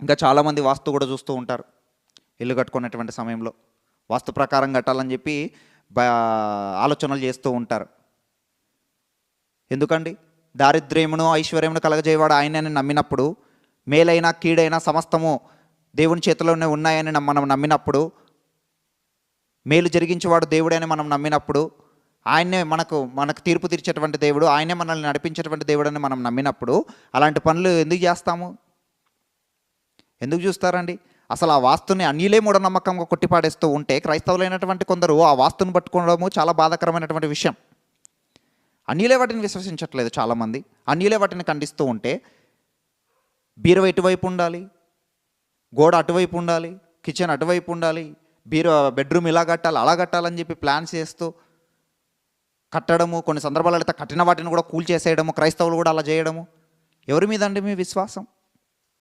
ఇంకా చాలామంది వాస్తు కూడా చూస్తూ ఉంటారు. ఇల్లు కట్టుకునేటువంటి సమయంలో వాస్తు ప్రకారం కట్టాలని చెప్పి బా ఆలోచనలు చేస్తూ ఉంటారు. ఎందుకండి? దారిద్ర్యమును ఐశ్వర్యమును కలగజేయవాడు ఆయనని నమ్మినప్పుడు, మేలైనా కీడైనా సమస్తము దేవుని చేతిలోనే ఉన్నాయని మనం నమ్మినప్పుడు, మేలు జరిగించేవాడు దేవుడే అని మనం నమ్మినప్పుడు, ఆయన్నే మనకు తీర్పు తీర్చేటువంటి దేవుడు, ఆయనే మనల్ని నడిపించేటువంటి దేవుడు అని మనం నమ్మినప్పుడు, అలాంటి పనులు ఎందుకు చేస్తాము? ఎందుకు చూస్తారండి? అసలు ఆ వాస్తుని అన్యులే మూఢనమ్మకంగా కొట్టిపాడేస్తూ ఉంటే, క్రైస్తవులైనటువంటి కొందరు ఆ వాస్తుని పట్టుకోవడము చాలా బాధాకరమైనటువంటి విషయం. అన్యులే వాటిని విశ్వసించట్లేదు చాలామంది. అన్యులే వాటిని ఖండిస్తూ ఉంటే, బీరువా ఇటువైపు ఉండాలి, గోడ అటువైపు ఉండాలి, కిచెన్ అటువైపు ఉండాలి, బెడ్రూమ్ ఇలా కట్టాలి, అలా కట్టాలని చెప్పి ప్లాన్స్ చేస్తూ కట్టడము, కొన్ని సందర్భాలలో అయితే కట్టిన వాటిని కూడా కూల్చేసేయడము, క్రైస్తవులు కూడా అలా చేయడము. ఎవరి మీద అండి మీ విశ్వాసం?